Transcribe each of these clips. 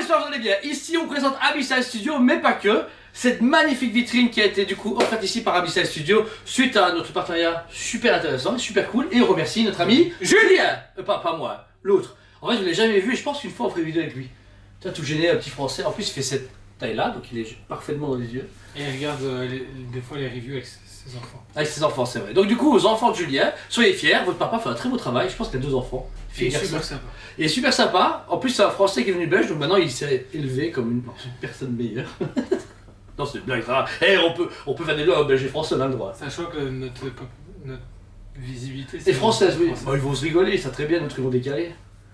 j'espère que vous allez bien. Ici on présente Abyssal Studio, mais pas que. Cette magnifique vitrine qui a été du coup offerte ici par Abyssal Studio suite à notre partenariat super intéressant, super cool. Et on remercie notre ami Julien. Pas moi, l'autre. En fait je l'ai jamais vu et je pense qu'une fois on ferait une vidéo avec lui. Tu vois, tout gêné, un petit français. En plus il fait cette taille là, donc il est parfaitement dans les yeux. Et il regarde des fois les reviews avec ses enfants. Avec ses enfants, c'est vrai. Donc du coup aux enfants de Julien, soyez fiers, votre papa fait un très beau travail. Je pense qu'il a 2 enfants. Il est super sympa. Il est super sympa. En plus c'est un français qui est venu belge, donc maintenant il s'est élevé comme une personne meilleure. Non, c'est une blague, ça va. Hey, on peut faire des lois belges et français, on a le droit. Sachant que notre visibilité c'est française, oui. Bon, ils vont se rigoler, ça très bien, notre ils vont décaler.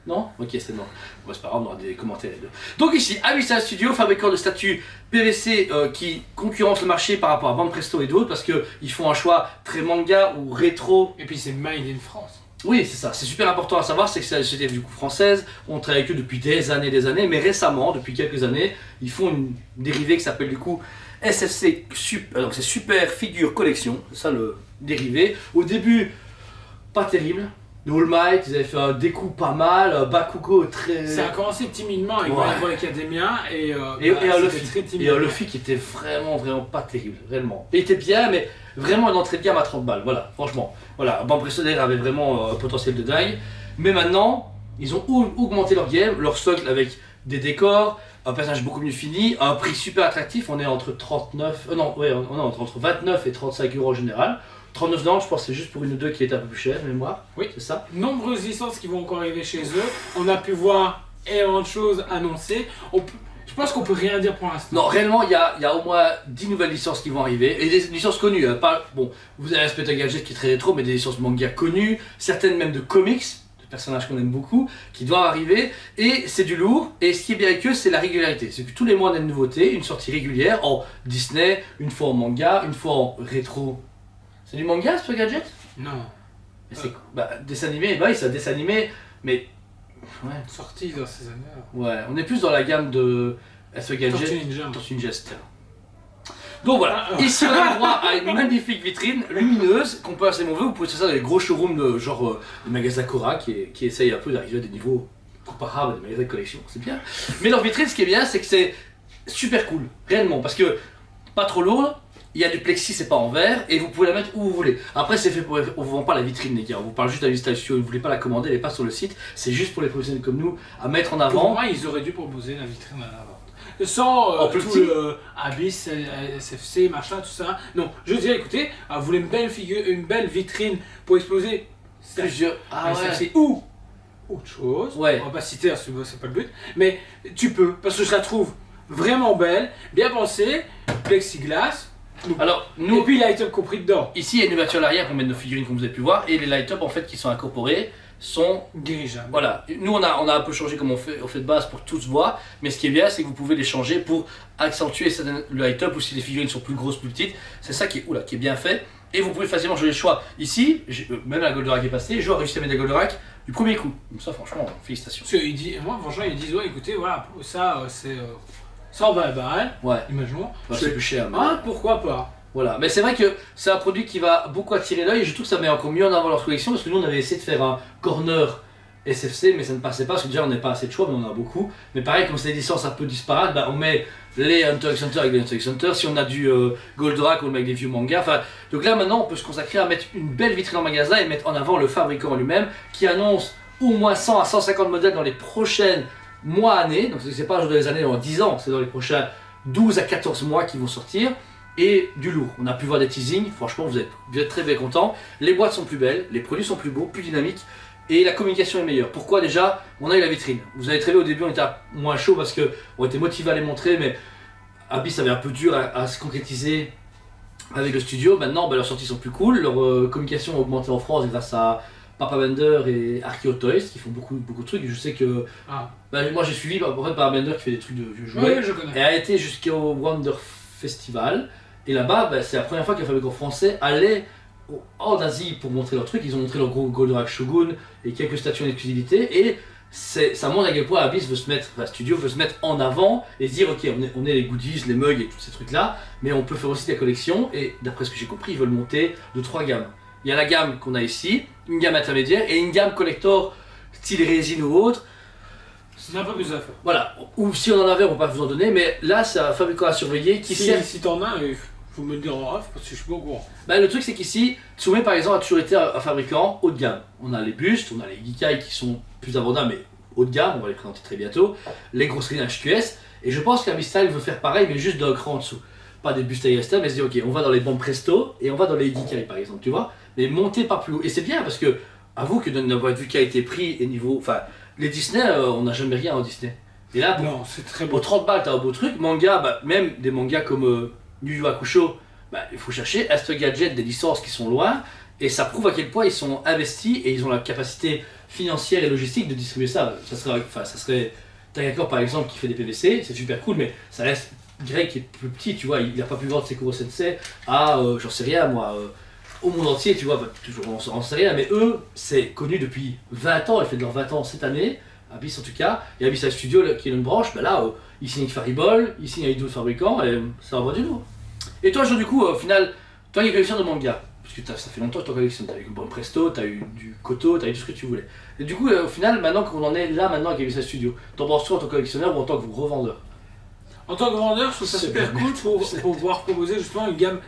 Non? Ok, c'est non. Bon, c'est pas grave, on aura des commentaires. Donc ici, Abyssal Studio, fabricant de statues PVC qui concurrence le marché par rapport à Banpresto et d'autres, parce qu'ils font un choix très manga ou rétro. Et puis c'est made in France. Oui, c'est ça. C'est super important à savoir, c'est que c'est une société du coup française. On travaille avec eux depuis des années, mais récemment, depuis quelques années, ils font une dérivée qui s'appelle du coup SFC donc c'est Super Figure Collection, c'est ça le dérivé. Au début, pas terrible. Le All Might, ils avaient fait un découp pas mal, Bakugo très... Ça a commencé timidement avec Boy Academia et Luffy qui était vraiment pas terrible, réellement. Il était bien, mais vraiment une entrée de gamme à 30 balles, voilà, franchement. Voilà, Banpresto avait vraiment un potentiel de dingue. Mais maintenant, ils ont augmenté leur game, leur socle avec des décors, un personnage beaucoup mieux fini, un prix super attractif, on est entre 29 et 35 euros en général. 39 $, je pense que c'est juste pour une ou deux qui est un peu plus chère, mémoire. Oui, c'est ça. Nombreuses licences qui vont encore arriver chez eux. On a pu voir énormément de choses annoncées. Je pense qu'on peut rien dire pour l'instant. Non, réellement, il y a au moins 10 nouvelles licences qui vont arriver. Et des licences connues. Bon, vous avez Inspector Gadget qui est très rétro, mais des licences manga connues. Certaines même de comics, de personnages qu'on aime beaucoup, qui doivent arriver. Et c'est du lourd. Et ce qui est bien avec eux, c'est la régularité. C'est que tous les mois, on a une nouveauté, une sortie régulière en Disney, une fois en manga, une fois en rétro. C'est du manga, Inspector Gadget? Non. C'est dessin animé, bah oui, c'est un dessin animé, mais... Ouais. Sorti dans ces années-là. Ouais, on est plus dans la gamme de Inspector Gadget. Tortue Ninja. Donc voilà, ici on a le droit à une magnifique vitrine lumineuse qu'on peut assez mauvais. Vous pouvez trouver ça dans les gros showrooms de genre le magasin Cora qui essaye un peu d'arriver à des niveaux comparables à des magasins de collection, c'est bien. Mais leur vitrine, ce qui est bien, c'est que c'est super cool, réellement, parce que pas trop lourd. Il y a du plexi, c'est pas en verre, et vous pouvez la mettre où vous voulez. Après, c'est fait pour... On vous vend pas la vitrine, les gars. On vous parle juste de l'Abyssal Studio. Vous voulez pas la commander, elle est pas sur le site. C'est juste pour les professionnels comme nous à mettre en avant. Pour moi, ils auraient dû proposer la vitrine à la vente. Sans tout le Abyss, SFC, machin, tout ça. Non, je dirais, écoutez, vous voulez une belle vitrine pour exposer plusieurs SFC ou autre chose. Ouais. On va pas citer, c'est pas le but. Mais tu peux, parce que je la trouve vraiment belle, bien pensée, plexiglas. Alors, nous, et puis light-up compris dedans. Ici, il y a une ouverture à l'arrière pour mettre nos figurines comme vous avez pu voir, et les light-up en fait qui sont incorporés sont dirigeables. Voilà, nous on a un peu changé comme on fait de base pour tous voir, mais ce qui est bien c'est que vous pouvez les changer pour accentuer le light-up ou si les figurines sont plus grosses, plus petites. C'est ça qui est bien fait, et vous pouvez facilement changer le choix. Ici, même la Goldorak est passée, je réussi à mettre la Goldorak du premier coup. Donc ça franchement, félicitations. Moi franchement ils disent ouais écoutez voilà, ça c'est... 120 balles, ouais. Imaginons. C'est plus cher. Mais... Ah, pourquoi pas? Voilà, mais c'est vrai que c'est un produit qui va beaucoup attirer l'œil et je trouve que ça met encore mieux en avant leur collection parce que nous on avait essayé de faire un corner SFC mais ça ne passait pas parce que déjà on n'a pas assez de choix mais on en a beaucoup. Mais pareil, comme c'est des licences un peu disparates, on met les Hunter x Hunter avec les Hunter x Hunter, si on a du Goldorak on le met avec des vieux mangas. Enfin, donc là maintenant on peut se consacrer à mettre une belle vitrine en magasin et mettre en avant le fabricant lui-même qui annonce au moins 100 à 150 modèles dans les prochaines mois, années. Donc c'est pas dans les années, dans 10 ans, c'est dans les prochains 12 à 14 mois qui vont sortir. Et du lourd. On a pu voir des teasings, franchement vous êtes très bien contents. Les boîtes sont plus belles, les produits sont plus beaux, plus dynamiques et la communication est meilleure. Pourquoi déjà? On a eu la vitrine. Vous avez très bien au début, on était moins chaud parce qu'on était motivé à les montrer, mais Abyss avait un peu dur à se concrétiser avec le studio. Maintenant leurs sorties sont plus cool, leur communication a augmenté en France grâce à Papa Bender et Archeo Toys qui font beaucoup de trucs. Je sais que moi j'ai suivi Papa Bender qui fait des trucs de vieux jouets, je connais. Et a été jusqu'au Wonder Festival. Et là-bas, c'est la première fois qu'un fabricant français allait hors d'Asie pour montrer leur truc. Ils ont montré leur gros Goldorak Shogun et quelques statues en exclusivité. Et ça montre à quel point Abyss Studio veut se mettre en avant et se dire ok, on est les goodies, les mugs et tous ces trucs-là, mais on peut faire aussi des collections. Et d'après ce que j'ai compris, ils veulent monter de 3 gammes. Il y a la gamme qu'on a ici, une gamme intermédiaire et une gamme collector style résine ou autre. On a un peu plus à faire. Voilà, ou si on en avait, on va pas vous en donner, mais là, c'est un fabricant à surveiller qui sert. Si t'en as, il faut me le dire en off parce que je suis pas au courant. Bah, le truc, c'est qu'ici, Tsume par exemple a toujours été un fabricant haut de gamme. On a les bustes, on a les Gikai qui sont plus abordables, mais haut de gamme, on va les présenter très bientôt. Les grosses lignes HQS, et je pense qu'Amistyle veut faire pareil, mais juste d'un cran en dessous. Pas des bustes AST, mais se dire, ok, on va dans les bandes Presto et on va dans les Gikai par exemple, tu vois, mais monter pas plus haut. Et c'est bien parce que, avoue que d'un point de vue qui a été pris et niveau. Enfin, les Disney, on n'a jamais rien en Disney. Et là, Non, c'est très beau. pour 30 balles, t'as un beau truc. Manga, bah, même des mangas comme Yu Yu Hakusho, bah, il faut chercher Astro Gadget, des licences qui sont loin, et ça prouve à quel point ils sont investis et ils ont la capacité financière et logistique de distribuer ça. Ça serait Takako par exemple qui fait des PVC, c'est super cool, mais ça reste Greg qui est plus petit, tu vois, il n'a pas pu vendre Sekuro Sensei à, j'en sais rien moi, au monde entier, tu vois, bah, toujours on sait rien, mais eux, c'est connu depuis 20 ans, ils font de leurs 20 ans cette année. Abyss en tout cas, et Abyss Studio qui est une branche, ben là, il signe avec Faribol, il signe avec d'autres fabricants, et ça envoie du lourd. Et toi, Jean, du coup, au final, toi, il y a une collection de manga, parce que ça fait longtemps que tu collectionnes, t'as eu Bon Presto, t'as eu du Koto, t'as eu tout ce que tu voulais. Et du coup, au final, maintenant qu'on en est là, maintenant avec Abyss Studio, t'en penses toi en tant que collectionneur ou en tant que revendeur? En tant que vendeur, je trouve ça super cool pour pouvoir proposer justement une gamme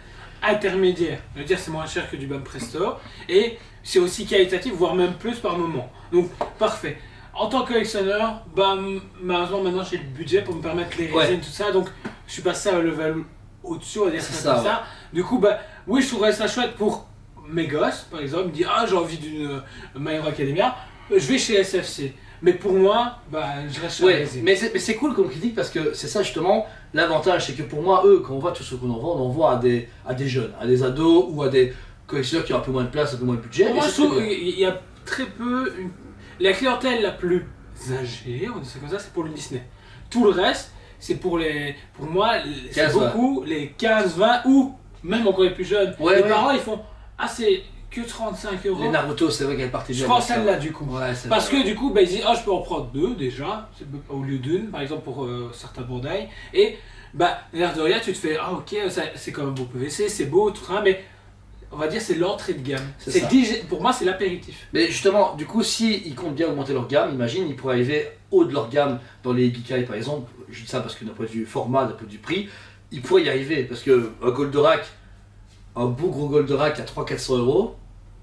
intermédiaire. Je veux dire, c'est moins cher que du Bon Presto, et c'est aussi qualitatif, voire même plus par moment. Donc, parfait. En tant que collectionneur, bah, malheureusement maintenant j'ai le budget pour me permettre les résines, tout ça, donc je suis passé à un level au-dessus, on va dire ça comme ça. Du coup, bah, oui, je trouverais ça chouette pour mes gosses, par exemple, me dire ah j'ai envie d'une My Hero Academia, je vais chez SFC. Mais pour moi, bah, je reste sur les résines. Mais c'est cool comme critique parce que c'est ça justement l'avantage, c'est que pour moi, eux, quand on voit tout ce qu'on en vend, on en voit à des jeunes, à des ados ou à des collectionneurs qui ont un peu moins de place, un peu moins de budget. Pour moi, je trouve qu'il y a très peu. La clientèle la plus âgée, on dit ça comme ça, c'est pour le Disney. Tout le reste, c'est pour les. Pour moi, c'est beaucoup les 15, 20 ou même encore les plus jeunes. Les parents, ils font ah, c'est que 35 euros. Les Naruto, c'est vrai qu'elle partait bien. Je prends celle-là du coup. Ouais, parce que du coup, bah, ils disent ah, je peux en prendre deux déjà, au lieu d'une, par exemple pour certains bondailles. Et bah, l'air de rien, tu te fais ah, ok, c'est quand même beau PVC, c'est beau, tout ça, mais. On va dire c'est l'entrée de gamme. Pour moi c'est l'apéritif. Mais justement, du coup, si ils comptent bien augmenter leur gamme, imagine, ils pourraient arriver haut de leur gamme dans les Gikai par exemple. Je dis ça parce que d'un point de vue format, d'un point de vue prix, ils pourraient y arriver. Parce que un Goldorak, un beau gros Goldorak à 300-400 euros,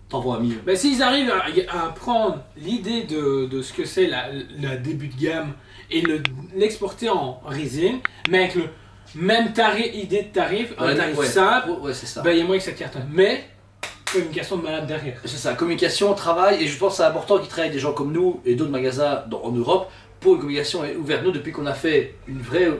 t'en vends à 1000. Mais s'ils arrivent à prendre l'idée de ce que c'est la début de gamme et l'exporter en résine, mais avec le même idée de tarif, un tarif simple, c'est ça. Ben, il y a moyen que ça cartonne. Mais, communication de malade derrière. C'est ça, communication, travail, et je pense que c'est important qu'ils travaillent avec des gens comme nous et d'autres magasins en Europe pour une communication ouverte. Nous, depuis qu'on a fait une vraie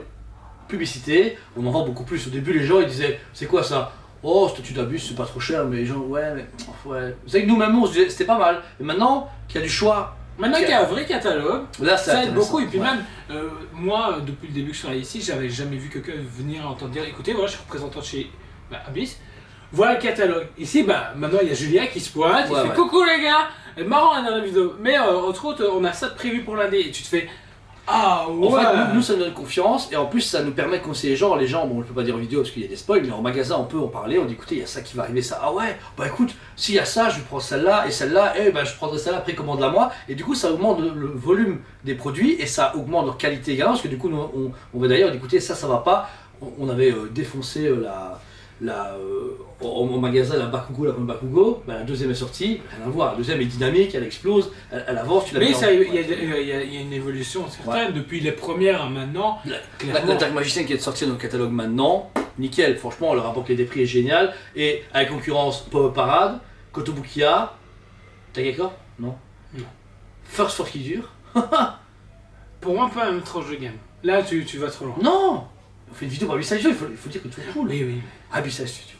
publicité, on en vend beaucoup plus. Au début, les gens ils disaient c'est quoi ça? Oh, statut d'abus, c'est pas trop cher, mais les gens, ouais. Vous savez que nous-mêmes, on se disait c'était pas mal. Et maintenant qu'il y a du choix. Maintenant qu'il y a un vrai catalogue, là, ça aide beaucoup. Et puis même, moi, depuis le début que je suis ici, j'avais jamais vu quelqu'un venir entendre dire écoutez, voilà, je suis représentant chez Abyss, voilà le catalogue. Ici, bah, maintenant, il y a Julien qui se pointe, il fait coucou les gars, marrant dans la vidéo. Mais entre autres, on a ça de prévu pour l'année. Et tu te fais ah ouais. En fait, nous, ça nous donne confiance et en plus, ça nous permet de conseiller les gens. Les gens, bon, on ne peut pas dire en vidéo parce qu'il y a des spoils, mais en magasin, on peut en parler. On dit écoutez, il y a ça qui va arriver, ça. Ah ouais, bah écoute, s'il y a ça, je prends celle-là, et bah, je prendrai celle-là, après commande-la moi. Et du coup, ça augmente le volume des produits et ça augmente leur qualité également. Parce que du coup, nous, on va d'ailleurs, écoutez, ça va pas. On avait défoncé en magasin la Bakugo, la première Bakugo, ben, la deuxième est sortie, rien à voir, la deuxième est dynamique, elle explose, elle avance, tu la mets. Mais il y a une évolution certaine, depuis les premières à maintenant. La Dark Magician qui est sortie dans le catalogue maintenant, nickel, franchement le rapport qualité-prix est génial, et à la concurrence Power Parade, Kotobukiya, Takako? Non. First for qui dure. Pour moi, pas la même tranche de gamme. Là, tu vas trop loin. Non. On fait une vidéo par Abyss Studio, il faut dire que tout est cool. Oui. Abyss Studio.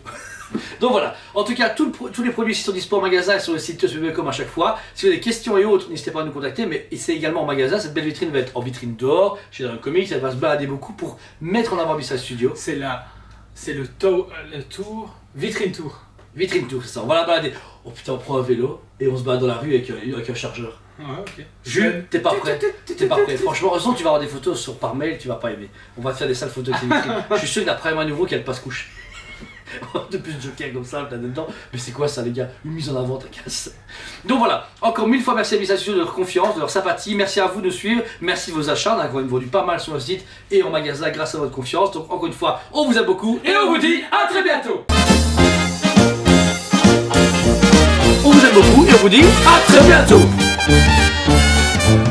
Donc voilà, en tout cas, tous les produits sont disponibles en magasin sur le site teusbebe.com à chaque fois. Si vous avez des questions et autres, n'hésitez pas à nous contacter, mais c'est également en magasin. Cette belle vitrine va être en vitrine dehors, chez un comics, elle va se balader beaucoup pour mettre en avant Abyss Studio. C'est le tour, vitrine tour. Vitrine tour, c'est ça, on va la balader. Oh putain, on prend un vélo et on se balade dans la rue avec un chargeur. Ouais, ok. Jules, t'es pas prêt. Franchement, heureusement que tu vas avoir des photos par mail, tu vas pas aimer. On va te faire des sales photos avec les vitrines. Je suis sûr que d'après moi nouveau qu'elle passe couche. Depuis ce joker comme ça, plein dedans. Mais c'est quoi ça, les gars? Une mise en avant, ta casse. Donc voilà, encore 1000 fois merci à Administration de leur confiance, de leur sympathie. Merci à vous de suivre. Merci de vos achats. On a encore vendu pas mal sur le site et en magasin grâce à votre confiance. Donc encore une fois, on vous aime beaucoup et on vous dit à très bientôt. On vous aime beaucoup et on vous dit à très bientôt.